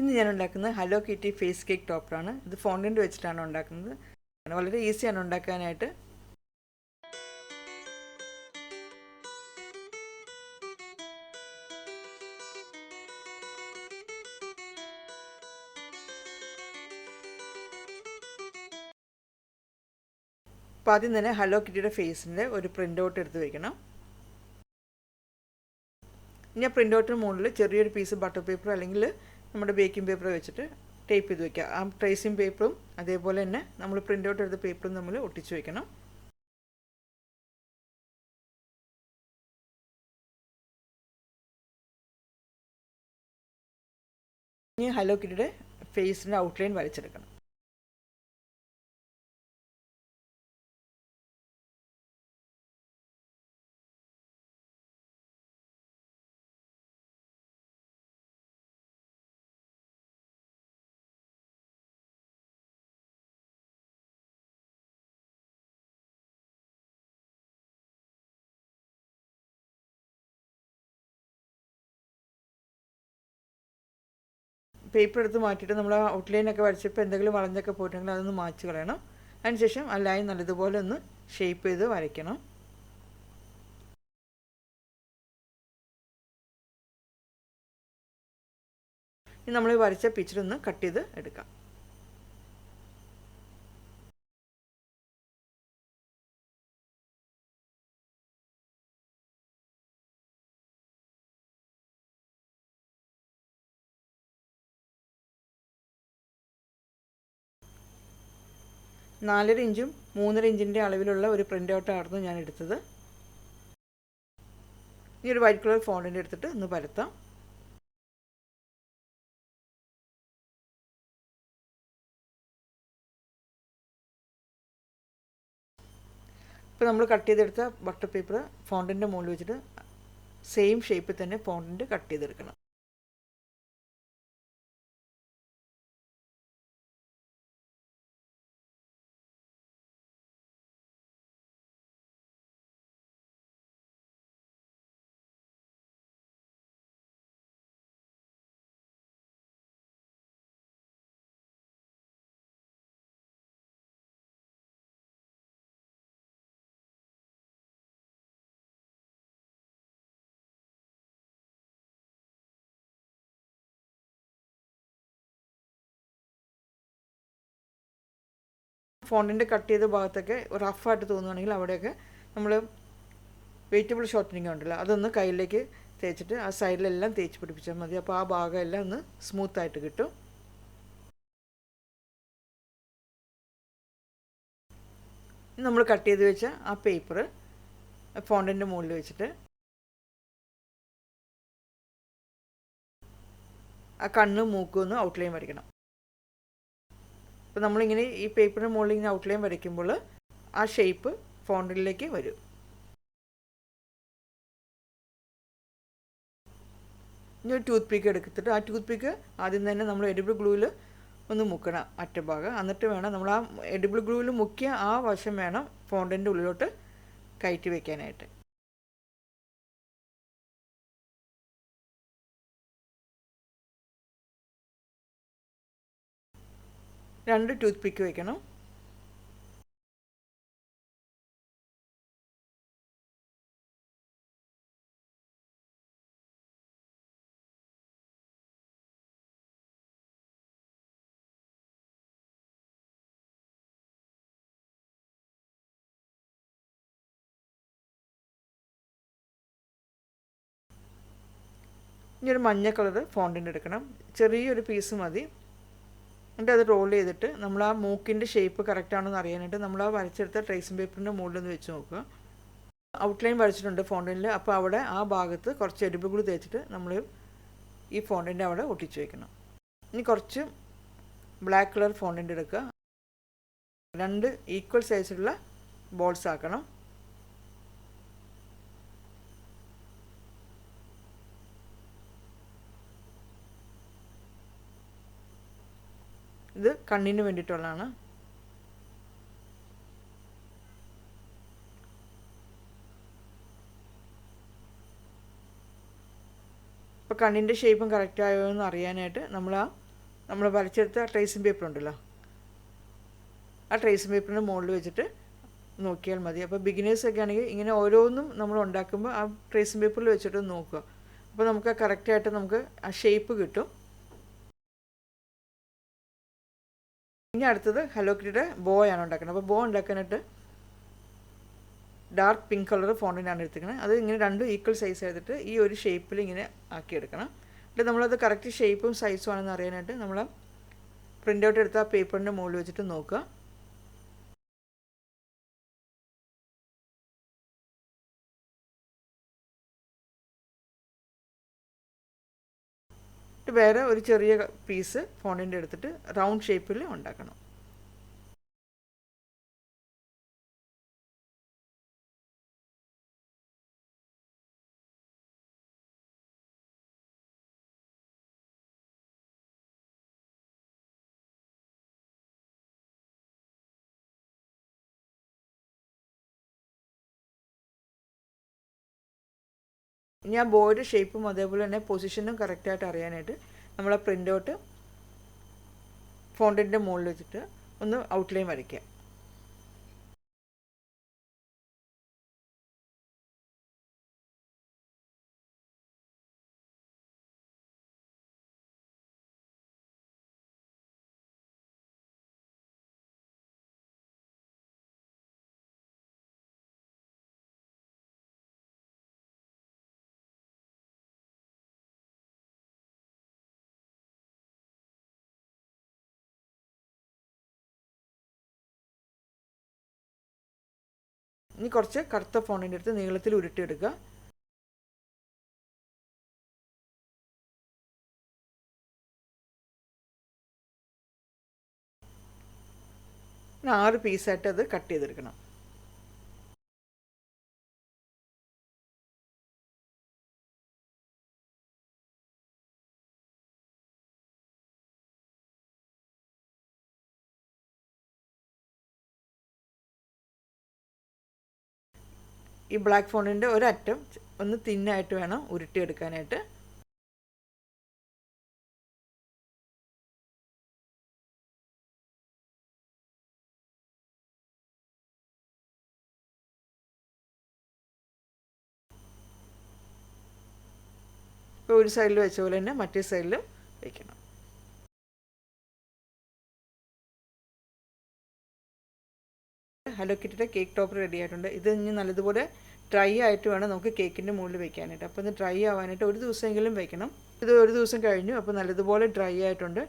ഇന്ന് ഞാൻ ഉണ്ടാക്കുന്നത് ഹലോ കിറ്റി ഫേസ് കേക്ക് ടോപ്പറാണ്. ഇത് ഫോണ്ടൻറ്റ് വെച്ചിട്ടാണ് ഉണ്ടാക്കുന്നത്. വളരെ ഈസിയാണ് ഉണ്ടാക്കാനായിട്ട്. അപ്പോൾ ആദ്യം തന്നെ ഹലോ കിറ്റിയുടെ ഫേസിൻ്റെ ഒരു പ്രിൻ്റ് ഔട്ട് എടുത്ത് വയ്ക്കണം. ഇനി ആ പ്രിൻ്റ് ഔട്ടിന് മുകളിൽ ചെറിയൊരു പീസ് ബട്ടർ പേപ്പർ അല്ലെങ്കിൽ നമ്മുടെ ബേക്കിംഗ് പേപ്പർ വെച്ചിട്ട് ടേപ്പ് ചെയ്ത് വയ്ക്കുക. ആ ട്രേസിങ് പേപ്പറും അതേപോലെ തന്നെ നമ്മൾ പ്രിൻ്റ് ഔട്ട് എടുത്ത പേപ്പറും നമ്മൾ ഒട്ടിച്ച് വയ്ക്കണം. ഇനി ഹലോ കിറ്റിയുടെ ഫേസിൻ്റെ ഔട്ട്ലൈൻ വരച്ചെടുക്കണം. പേപ്പർ എടുത്ത് മാറ്റിയിട്ട് നമ്മൾ ആ ഔട്ട്ലൈനൊക്കെ വരച്ചപ്പോൾ എന്തെങ്കിലും വളഞ്ഞൊക്കെ പോയിട്ടുണ്ടെങ്കിൽ അതൊന്ന് മായ്ച്ച് കളയണം. അതിനുശേഷം ആ ലൈൻ നല്ലതുപോലെ ഒന്ന് ഷേപ്പ് ചെയ്ത് വരയ്ക്കണം. ഇനി നമ്മൾ വരച്ച പിക്ചറൊന്ന് കട്ട് ചെയ്ത് എടുക്കാം. നാലര ഇഞ്ചും 3.5 ഇഞ്ചിൻ്റെ അളവിലുള്ള ഒരു പ്രിൻ്റ് ഔട്ടായിരുന്നു ഞാൻ എടുത്തത്. ഈ ഒരു വൈറ്റ് കളർ ഫോണ്ടിൻ്റെ എടുത്തിട്ട് ഒന്ന് പരത്താം. ഇപ്പോൾ നമ്മൾ കട്ട് ചെയ്തെടുത്ത ബട്ടർ പേപ്പർ ഫോണ്ടിൻ്റെ മുകളിൽ വെച്ചിട്ട് സെയിം ഷേപ്പിൽ തന്നെ ഫോണ്ടിൻ്റെ കട്ട് ചെയ്തെടുക്കണം. ഫോണ്ടിൻ്റെ കട്ട് ചെയ്ത ഭാഗത്തൊക്കെ റഫായിട്ട് തോന്നുകയാണെങ്കിൽ അവിടെയൊക്കെ നമ്മൾ വെജിറ്റബിൾ ഷോർട്ടനിങ് ഉണ്ടല്ലോ അതൊന്ന് കയ്യിലേക്ക് തേച്ചിട്ട് ആ സൈഡിലെല്ലാം തേച്ച് പിടിപ്പിച്ചാൽ മതി. അപ്പോൾ ആ ഭാഗമെല്ലാം ഒന്ന് സ്മൂത്തായിട്ട് കിട്ടും. നമ്മൾ കട്ട് ചെയ്ത് വെച്ച ആ പേപ്പർ ഫോണ്ടിൻ്റെ മുകളിൽ വെച്ചിട്ട് ആ കണ്ണ് മൂക്കൊന്ന് ഔട്ട്ലൈൻ വരയ്ക്കണം. അപ്പോൾ നമ്മളിങ്ങനെ ഈ പേപ്പറിന് മുകളിൽ ഇങ്ങനെ ഔട്ട്ലൈൻ വരയ്ക്കുമ്പോൾ ആ ഷേപ്പ് ഫോണ്ടിലേക്ക് വരും. ഇനി ഒരു ടൂത്ത് പിക്ക് എടുത്തിട്ട് ആ ടൂത്ത് പിക്ക് ആദ്യം തന്നെ നമ്മൾ എഡിബിൾ ഗ്ലൂവിൽ ഒന്ന് മുക്കണം അറ്റഭാഗം. എന്നിട്ട് വേണം നമ്മൾ ആ എഡിബിൾ ഗ്ലൂവിൽ മുക്കിയ ആ വശം വേണം ഫോണ്ടിൻ്റെ ഉള്ളിലോട്ട് കയറ്റി വയ്ക്കാനായിട്ട്. രണ്ട് ടൂത്ത് പിക്ക് വയ്ക്കണം. ഇനി ഒരു മഞ്ഞ കളർ ഫോണ്ടിൻ്റെ എടുക്കണം. ചെറിയൊരു പീസ് മതി. എന്നിട്ട് അത് റോൾ ചെയ്തിട്ട് നമ്മൾ ആ മൂക്കിൻ്റെ ഷേപ്പ് കറക്റ്റ് ആണെന്ന് അറിയാനായിട്ട് നമ്മൾ ആ വരച്ചെടുത്ത ട്രേസിംഗ് പേപ്പറിൻ്റെ മുകളിൽ ഒന്ന് വെച്ച് നോക്കുക. ഔട്ട്ലൈൻ വരച്ചിട്ടുണ്ട് ഫോണ്ടിൽ. അപ്പോൾ അവിടെ ആ ഭാഗത്ത് കുറച്ച് എഡിബിൾ ഗ്ലൂ തേച്ചിട്ട് നമ്മൾ ഈ ഫോണ്ടിൻ്റെ അവിടെ ഒട്ടിച്ച് വയ്ക്കണം. ഇനി കുറച്ച് ബ്ലാക്ക് കളർ ഫോണ്ടിൻ്റെ എടുക്കുക. രണ്ട് ഈക്വൽ സൈസിലുള്ള ബോൾസ് ആക്കണം. ഇത് കണ്ണിന് വേണ്ടിയിട്ടുള്ളതാണ്. ഇപ്പോൾ കണ്ണിൻ്റെ ഷേപ്പും കറക്റ്റ് ആയോ എന്ന് അറിയാനായിട്ട് നമ്മൾ ആ നമ്മൾ വരച്ചെടുത്ത ട്രേസിംഗ് പേപ്പർ ഉണ്ടല്ലോ, ആ ട്രേസിംഗ് പേപ്പറിൻ്റെ മുകളിൽ വെച്ചിട്ട് നോക്കിയാൽ മതി. അപ്പോൾ ബിഗിനേഴ്സൊക്കെ ആണെങ്കിൽ ഇങ്ങനെ ഓരോന്നും നമ്മൾ ഉണ്ടാക്കുമ്പോൾ ആ ട്രേസിംഗ് പേപ്പറിൽ വെച്ചിട്ട് നോക്കുക. അപ്പോൾ നമുക്ക് കറക്റ്റായിട്ട് നമുക്ക് ആ ഷേപ്പ് കിട്ടും. ഇനി അടുത്തത് ഹലോ കിറ്റിയുടെ ബോ ആണ് ഉണ്ടാക്കുന്നത്. അപ്പോൾ ബോ ഉണ്ടാക്കാനായിട്ട് ഡാർക്ക് പിങ്ക് കളർ ഫോണ്ടിനാണ് എടുത്തിരിക്കുന്നത്. അത് ഇങ്ങനെ രണ്ടും ഈക്വൽ സൈസ് എടുത്തിട്ട് ഈ ഒരു ഷേപ്പിൽ ഇങ്ങനെ ആക്കിയെടുക്കണം. എന്നിട്ട് നമ്മളത് കറക്റ്റ് ഷേപ്പും സൈസും ആണെന്ന് അറിയാനായിട്ട് നമ്മൾ പ്രിൻ്റ് ഔട്ട് എടുത്ത ആ പേപ്പറിൻ്റെ മുകളിൽ വെച്ചിട്ട് നോക്കുക. വേറെ ഒരു ചെറിയ പീസ് ഫോണ്ടിൻ്റെ എടുത്തിട്ട് റൗണ്ട് ഷേപ്പിൽ ഉണ്ടാക്കണം. ഇനി ആ ബോയുടെ ഷേപ്പും അതേപോലെ തന്നെ പൊസിഷനും കറക്റ്റായിട്ട് അറിയാനായിട്ട് നമ്മൾ ആ പ്രിൻ്റ് ഔട്ട് ഫോണ്ടിൻ്റെ മുകളിൽ വെച്ചിട്ട് ഒന്ന് ഔട്ട്ലൈൻ വരയ്ക്കുക. ഇനി കുറച്ച് കറുത്ത ഫോണ്ടിൻ്റെ അടുത്ത് നീളത്തിൽ ഉരുട്ടിയെടുക്കുക. പിന്നെ 6 പീസായിട്ട് അത് കട്ട് ചെയ്തെടുക്കണം. ഈ ബ്ലാക്ക് ഫോണ്ടിൻ്റെ ഒരറ്റം ഒന്ന് തിന്നായിട്ട് വേണം ഉരുട്ടിയെടുക്കാനായിട്ട്. ഇപ്പോൾ ഒരു സൈഡിൽ വെച്ച പോലെ തന്നെ മറ്റേ സൈഡിലും വയ്ക്കണം. ഹലോ കിറ്റിയുടെ കേക്ക് ടോപ്പർ റെഡി ആയിട്ടുണ്ട്. ഇത് ഇനി നല്ലതുപോലെ ഡ്രൈ ആയിട്ട് വേണം നമുക്ക് കേക്കിൻ്റെ മുകളിൽ വെക്കാനായിട്ട്. അപ്പോൾ ഇത് ഡ്രൈ ആവാനായിട്ട് ഒരു ദിവസമെങ്കിലും വെക്കണം. ഇത് ഒരു ദിവസം കഴിഞ്ഞു. അപ്പോൾ നല്ലതുപോലെ ഡ്രൈ ആയിട്ടുണ്ട്.